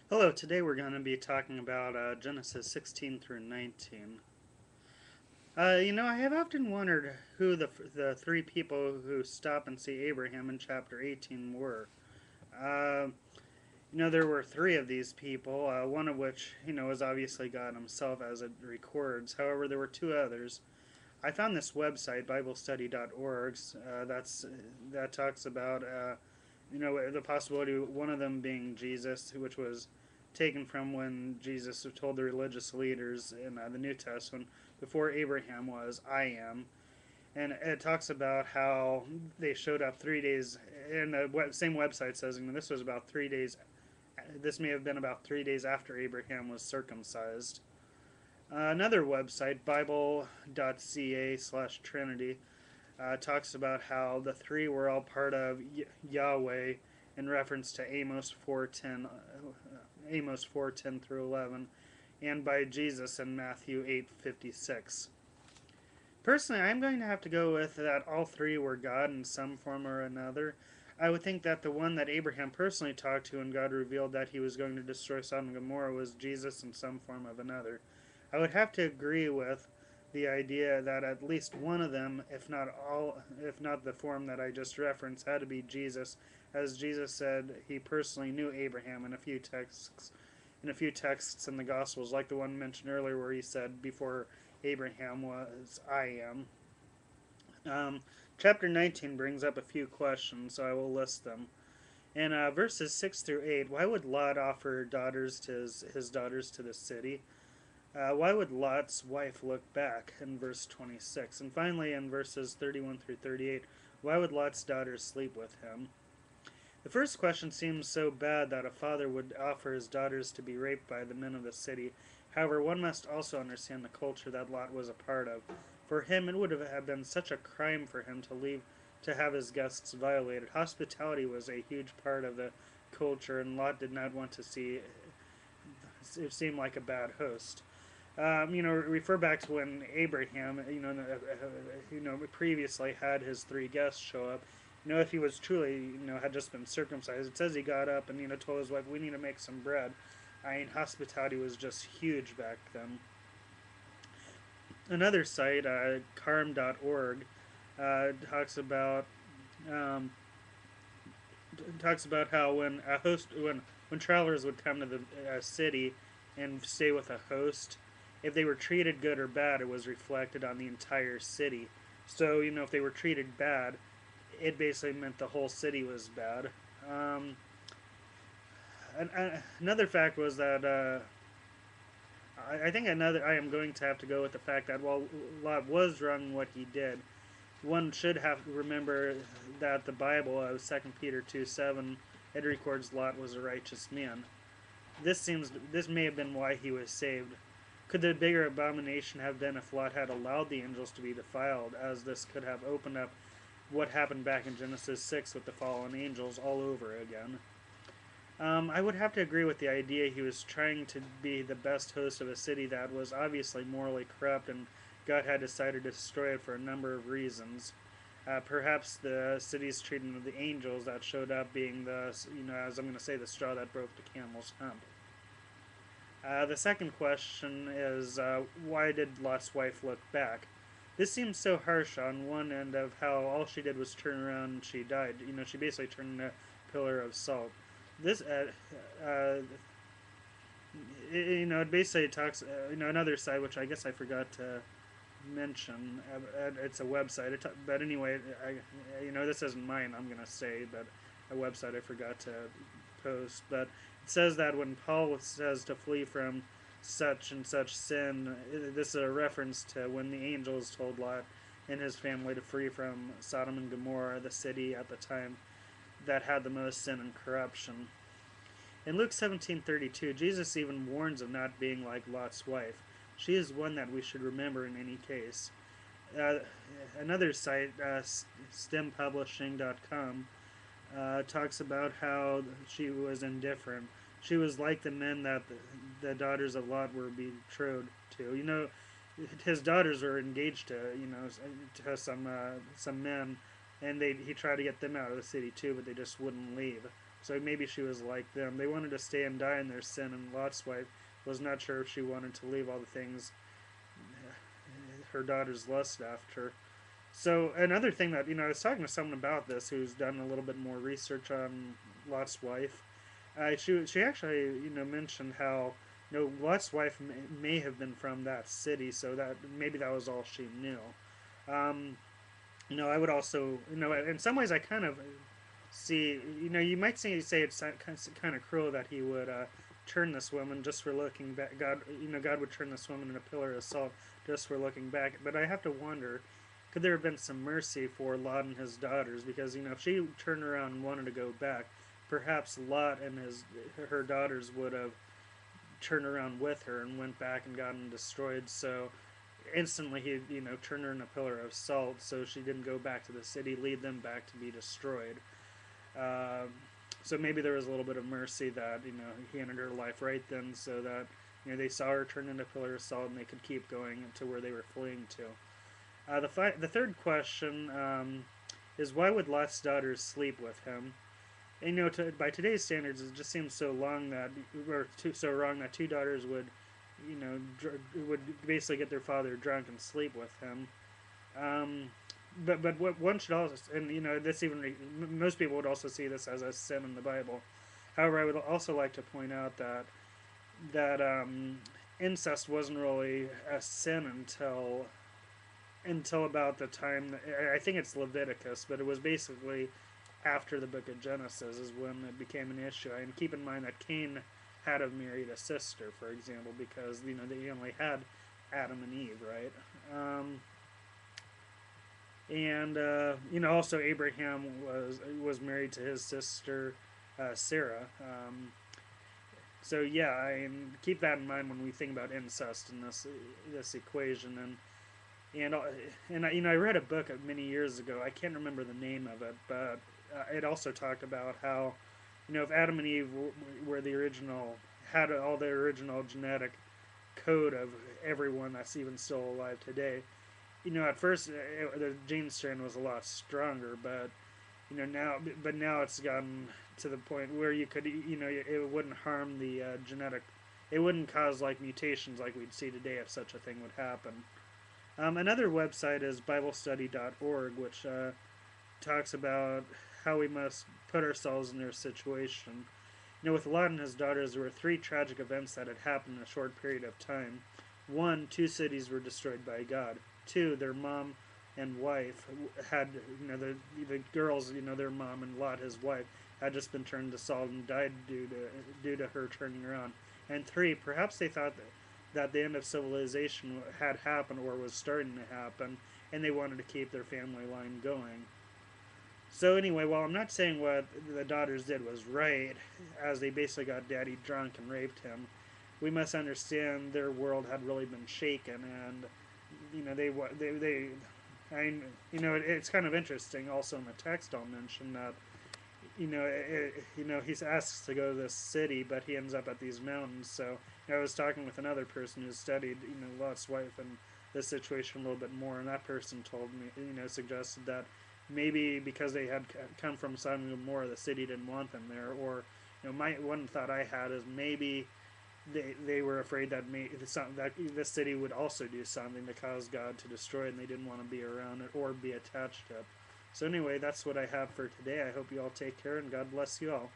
Hello, today we're going to be talking about Genesis 16 through 19. I have often wondered who the three people who stop and see Abraham in chapter 18 were. Uh, there were three of these people, one of which, is obviously God himself as it records. However, there were two others. I found this website, BibleStudy.org, that talks about the possibility of one of them being Jesus, which was taken from when Jesus told the religious leaders in the New Testament, before Abraham was, I am. And it talks about how they showed up 3 days, and the same website says, this was about 3 days, this may have been about 3 days after Abraham was circumcised. Another website, Bible.ca/Trinity, talks about how the three were all part of Yahweh in reference to Amos 4:10 through 11, and by Jesus in Matthew 8:56. Personally, I'm going to have to go with that all three were God in some form or another. I would think that the one that Abraham personally talked to and God revealed that he was going to destroy Sodom and Gomorrah was Jesus in some form of another. I would have to agree with the idea that at least one of them, if not the form that I just referenced, had to be Jesus, as Jesus said he personally knew Abraham in a few texts in the Gospels, like the one mentioned earlier where he said, "Before Abraham was, I am." Um, Chapter 19 brings up a few questions, so I will list them. In verses 6 through 8, why would Lot offer daughters to his daughters to the city? Why would Lot's wife look back in verse 26? And finally, in verses 31 through 38, why would Lot's daughters sleep with him? The first question seems so bad that a father would offer his daughters to be raped by the men of the city. However, one must also understand the culture that Lot was a part of. For him, it would have been such a crime for him to have his guests violated. Hospitality was a huge part of the culture, and Lot did not want to see it seem like a bad host. Refer back to when Abraham, previously had his three guests show up. If he was truly, had just been circumcised, it says he got up and told his wife, "We need to make some bread." I mean, hospitality was just huge back then. Another site, Carm.org, talks about um, how when travelers would come to the city and stay with a host, if they were treated good or bad, it was reflected on the entire city. So if they were treated bad, it basically meant the whole city was bad. Um, Another fact was that I think I am going to have to go with the fact that while Lot was wrong in what he did, one should have to remember that the Bible, 2 Peter 2:7, it records Lot was a righteous man. This may have been why he was saved. Could the bigger abomination have been if Lot had allowed the angels to be defiled, as this could have opened up what happened back in Genesis 6 with the fallen angels all over again? I would have to agree with the idea he was trying to be the best host of a city that was obviously morally corrupt, and God had decided to destroy it for a number of reasons. Perhaps the city's treatment of the angels that showed up being as I'm going to say, the straw that broke the camel's hump. The second question is, why did Lot's wife look back? This seems so harsh on one end of how all she did was turn around and she died. She basically turned into a pillar of salt. This, uh, it basically talks, another side, which I guess I forgot to mention. It's a website. But anyway, this isn't mine, I'm going to say, but a website I forgot to post. But it says that when Paul says to flee from such and such sin, this is a reference to when the angels told Lot and his family to flee from Sodom and Gomorrah, the city at the time that had the most sin and corruption. In Luke 17:32, Jesus even warns of not being like Lot's wife. She is one that we should remember in any case. Uh, Another site, stempublishing.com, talks about how she was indifferent. She was like the men that the daughters of Lot were betrothed to. His daughters were engaged to to some men, and he tried to get them out of the city too, but they just wouldn't leave. So maybe she was like them. They wanted to stay and die in their sin, and Lot's wife was not sure if she wanted to leave all the things her daughters lust after. So another thing that I was talking to someone about this who's done a little bit more research on Lot's wife. She actually mentioned how Lot's wife may have been from that city, so that maybe that was all she knew. Um, I would also in some ways I kind of see you might say it's kind of cruel that he would turn this woman just for looking back. God would turn this woman in a pillar of salt just for looking back. But I have to wonder, could there have been some mercy for Lot and his daughters? Because if she turned around and wanted to go back, perhaps Lot and her daughters would have turned around with her and went back and gotten destroyed. So instantly he turned her in a pillar of salt, so she didn't go back to the city, lead them back to be destroyed. Um, so maybe there was a little bit of mercy that he ended her life right then, so that they saw her turn into a pillar of salt and they could keep going to where they were fleeing to. The third question is, why would Lot's daughters sleep with him? And by today's standards, it just seems so so wrong that two daughters would would basically get their father drunk and sleep with him. Um, but what one should also, and this even most people would also see this as a sin in the Bible. However, I would also like to point out that incest wasn't really a sin until about the time I think it's Leviticus, but it was basically after the book of Genesis is when it became an issue. And keep in mind that Cain had to married a sister, for example, because they only had Adam and Eve, right? And also Abraham was married to his sister Sarah. So yeah, keep that in mind when we think about incest in this equation. And I read a book many years ago. I can't remember the name of it, but it also talked about how if Adam and Eve were the original, had all the original genetic code of everyone that's even still alive today. At first the gene strand was a lot stronger, but now it's gotten to the point where you could it wouldn't harm the genetic, it wouldn't cause like mutations like we'd see today if such a thing would happen. Another website is BibleStudy.org, which talks about how we must put ourselves in their situation. With Lot and his daughters, there were three tragic events that had happened in a short period of time. One, two cities were destroyed by God. Two, their mom and wife had, the girls, their mom and Lot, his wife, had just been turned to salt and died due to her turning around. And three, perhaps they thought that the end of civilization had happened or was starting to happen, and they wanted to keep their family line going. So anyway, while I'm not saying what the daughters did was right, as they basically got daddy drunk and raped him, we must understand their world had really been shaken, and it's kind of interesting. Also in the text, I'll mention that he asks to go to this city, but he ends up at these mountains. So I was talking with another person who studied Lot's wife and this situation a little bit more, and that person told me suggested that maybe because they had come from Sodom and Gomorrah, the city didn't want them there, or my one thought I had is maybe they were afraid that this city would also do something to cause God to destroy it, and they didn't want to be around it or be attached to it. So anyway, that's what I have for today. I hope you all take care, and God bless you all.